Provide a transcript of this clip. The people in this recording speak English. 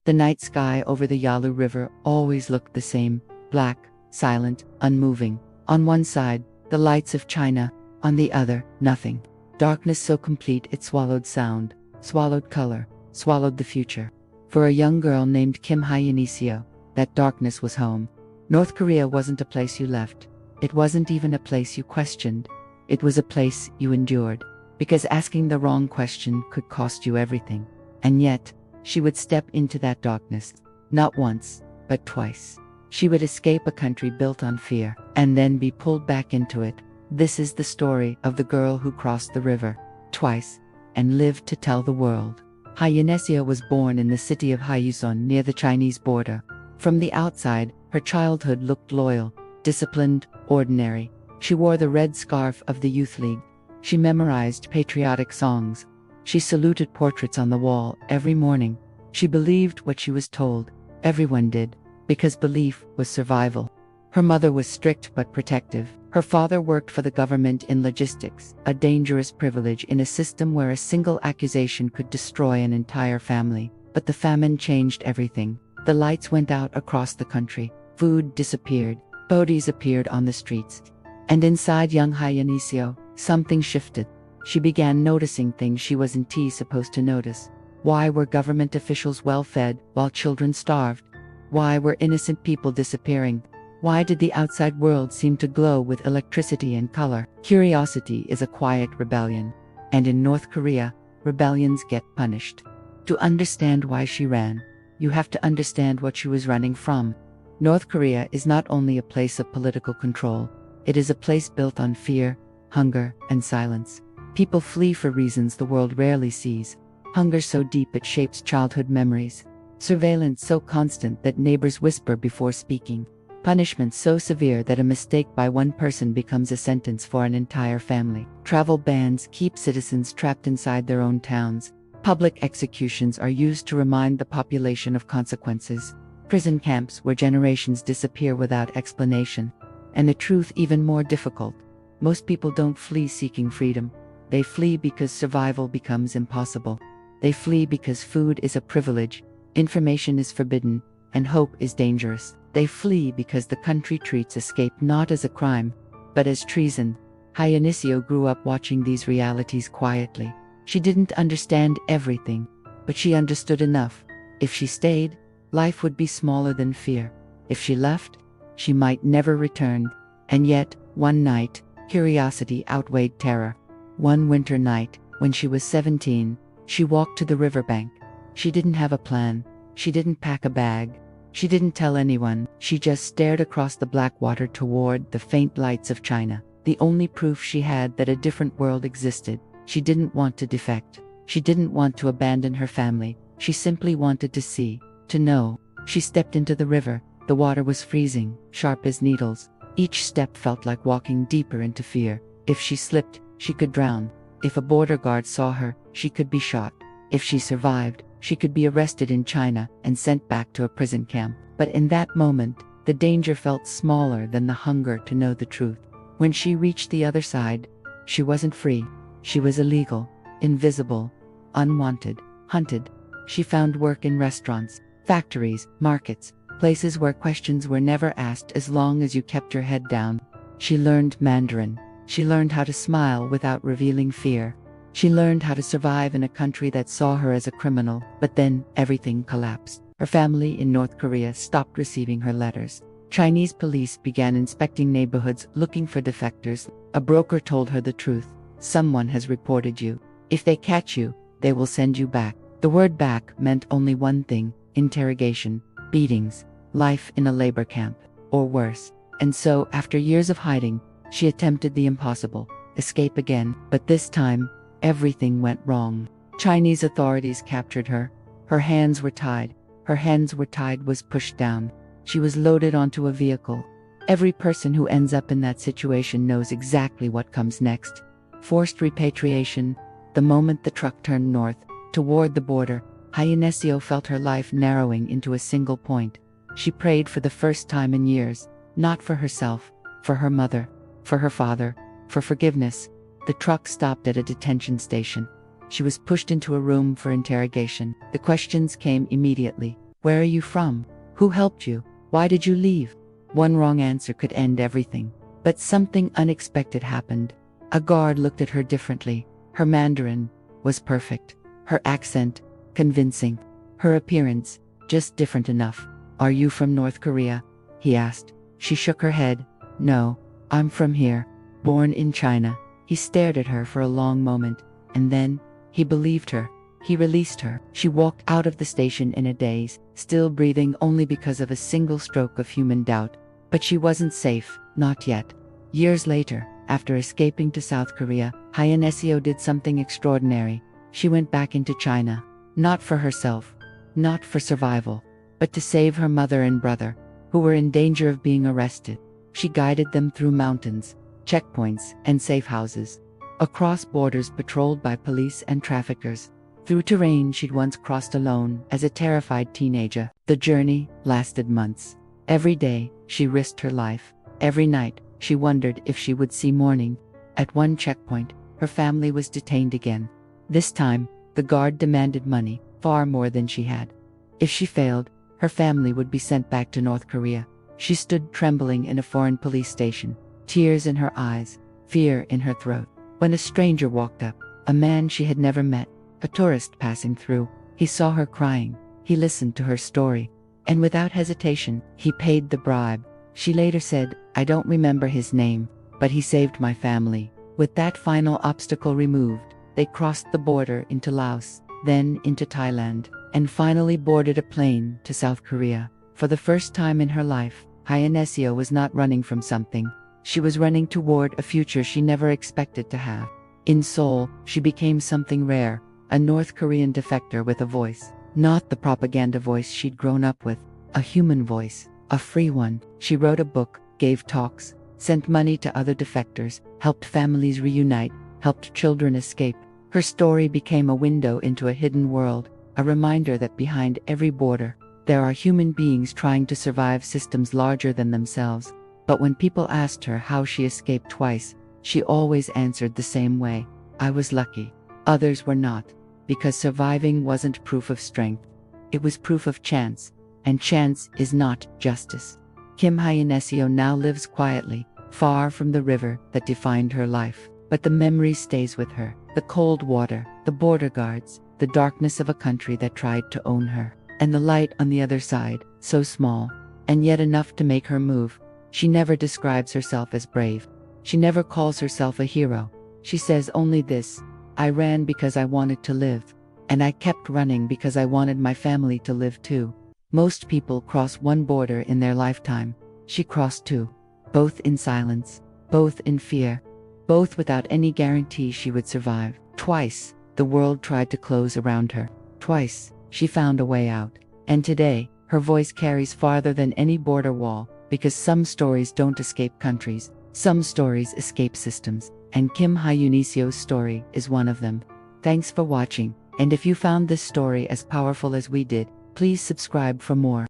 The night sky over the Yalu River always looked the same, black, silent, unmoving. On one side, the lights of China, on the other, nothing. Darkness so complete it swallowed sound, swallowed color, swallowed the future. For a young girl named Kim Hyeon-seo, that darkness was home. North Korea wasn't a place you left. It wasn't even a place you questioned. It was a place you endured. Because asking the wrong question could cost you everything. And yet, she would step into that darkness. Not once, but twice. She would escape a country built on fear, and then be pulled back into it. This is the story of the girl who crossed the river, twice, and lived to tell the world. Hyeon-seo was born in the city of Hyeoson near the Chinese border. From the outside, her childhood looked loyal, disciplined, ordinary. She wore the red scarf of the youth league. She memorized patriotic songs. She saluted portraits on the wall every morning. She believed what she was told. Everyone did, because belief was survival. Her mother was strict but protective. Her father worked for the government in logistics, a dangerous privilege in a system where a single accusation could destroy an entire family. But the famine changed everything. The lights went out across the country. Food disappeared. Bodies appeared on the streets. And inside young Hyeon-seo, something shifted. She began noticing things she wasn't supposed to notice. Why were government officials well-fed while children starved? Why were innocent people disappearing? Why did the outside world seem to glow with electricity and color? Curiosity is a quiet rebellion. And in North Korea, rebellions get punished. To understand why she ran, you have to understand what she was running from. North Korea is not only a place of political control, it is a place built on fear, hunger, and silence. People flee for reasons the world rarely sees. Hunger so deep it shapes childhood memories. Surveillance so constant that neighbors whisper before speaking. Punishment so severe that a mistake by one person becomes a sentence for an entire family. Travel bans keep citizens trapped inside their own towns. Public executions are used to remind the population of consequences. Prison camps where generations disappear without explanation. And the truth even more difficult. Most people don't flee seeking freedom. They flee because survival becomes impossible. They flee because food is a privilege, information is forbidden, and hope is dangerous. They flee because the country treats escape not as a crime, but as treason. Hyeon-seo grew up watching these realities quietly. She didn't understand everything, but she understood enough. If she stayed, life would be smaller than fear. If she left, she might never return. And yet, one night, curiosity outweighed terror. One winter night, when she was 17, she walked to the riverbank. She didn't have a plan. She didn't pack a bag. She didn't tell anyone. She just stared across the black water toward the faint lights of China, the only proof she had that a different world existed. She didn't want to defect. She didn't want to abandon her family. She simply wanted to see, to know. She stepped into the river. The water was freezing, sharp as needles. Each step felt like walking deeper into fear. If she slipped, she could drown. If a border guard saw her, she could be shot. If she survived, she could be arrested in China and sent back to a prison camp. But in that moment, the danger felt smaller than the hunger to know the truth. When she reached the other side, she wasn't free. She was illegal, invisible, unwanted, hunted. She found work in restaurants, factories, markets, places where questions were never asked as long as you kept your head down. She learned Mandarin. She learned how to smile without revealing fear. She learned how to survive in a country that saw her as a criminal. But then, everything collapsed. Her family in North Korea stopped receiving her letters. Chinese police began inspecting neighborhoods looking for defectors. A broker told her the truth. Someone has reported you. If they catch you, they will send you back. The word back meant only one thing: interrogation, beatings, life in a labor camp, or worse. And so, after years of hiding, she attempted the impossible, escape again. But this time, everything went wrong. Chinese authorities captured her. Her hands were tied. Her hands were tied was pushed down. She was loaded onto a vehicle. Every person who ends up in that situation knows exactly what comes next. Forced repatriation. The moment the truck turned north, toward the border, Hyeon-seo felt her life narrowing into a single point. She prayed for the first time in years, not for herself, for her mother, for her father, for forgiveness. The truck stopped at a detention station. She was pushed into a room for interrogation. The questions came immediately. Where are you from? Who helped you? Why did you leave? One wrong answer could end everything. But something unexpected happened. A guard looked at her differently. Her Mandarin was perfect. Her accent, convincing. Her appearance, just different enough. Are you from North Korea? He asked. She shook her head. No, I'm from here. Born in China. He stared at her for a long moment, and then, he believed her. He released her. She walked out of the station in a daze, still breathing only because of a single stroke of human doubt. But she wasn't safe, not yet. Years later, after escaping to South Korea, Hyeon-seo did something extraordinary. She went back into China. Not for herself, not for survival, but to save her mother and brother, who were in danger of being arrested. She guided them through mountains, checkpoints, and safe houses, across borders patrolled by police and traffickers, through terrain she'd once crossed alone as a terrified teenager. The journey lasted months. Every day, she risked her life. Every night, she wondered if she would see morning. At one checkpoint, her family was detained again. This time, the guard demanded money, far more than she had. If she failed, her family would be sent back to North Korea. She stood trembling in a foreign police station, tears in her eyes, fear in her throat. When a stranger walked up, a man she had never met, a tourist passing through, he saw her crying. He listened to her story, and without hesitation, he paid the bribe. She later said, I don't remember his name, but he saved my family. With that final obstacle removed, they crossed the border into Laos, then into Thailand, and finally boarded a plane to South Korea. For the first time in her life, Hyeon-seo was not running from something. She was running toward a future she never expected to have. In Seoul, she became something rare, a North Korean defector with a voice. Not the propaganda voice she'd grown up with, a human voice, a free one. She wrote a book, gave talks, sent money to other defectors, helped families reunite, helped children escape. Her story became a window into a hidden world, a reminder that behind every border, there are human beings trying to survive systems larger than themselves. But when people asked her how she escaped twice, she always answered the same way. I was lucky. Others were not. Because surviving wasn't proof of strength. It was proof of chance. And chance is not justice. Kim Hyeon-seo now lives quietly, far from the river that defined her life. But the memory stays with her. The cold water, the border guards, the darkness of a country that tried to own her. And the light on the other side, so small, and yet enough to make her move. She never describes herself as brave. She never calls herself a hero. She says only this: I ran because I wanted to live. And I kept running because I wanted my family to live too. Most people cross one border in their lifetime. She crossed two. Both in silence, both in fear, both without any guarantee she would survive. Twice, the world tried to close around her. Twice, she found a way out. And today, her voice carries farther than any border wall, because some stories don't escape countries, some stories escape systems, and Kim Hyeon-seo's story is one of them. Thanks for watching, and if you found this story as powerful as we did, please subscribe for more.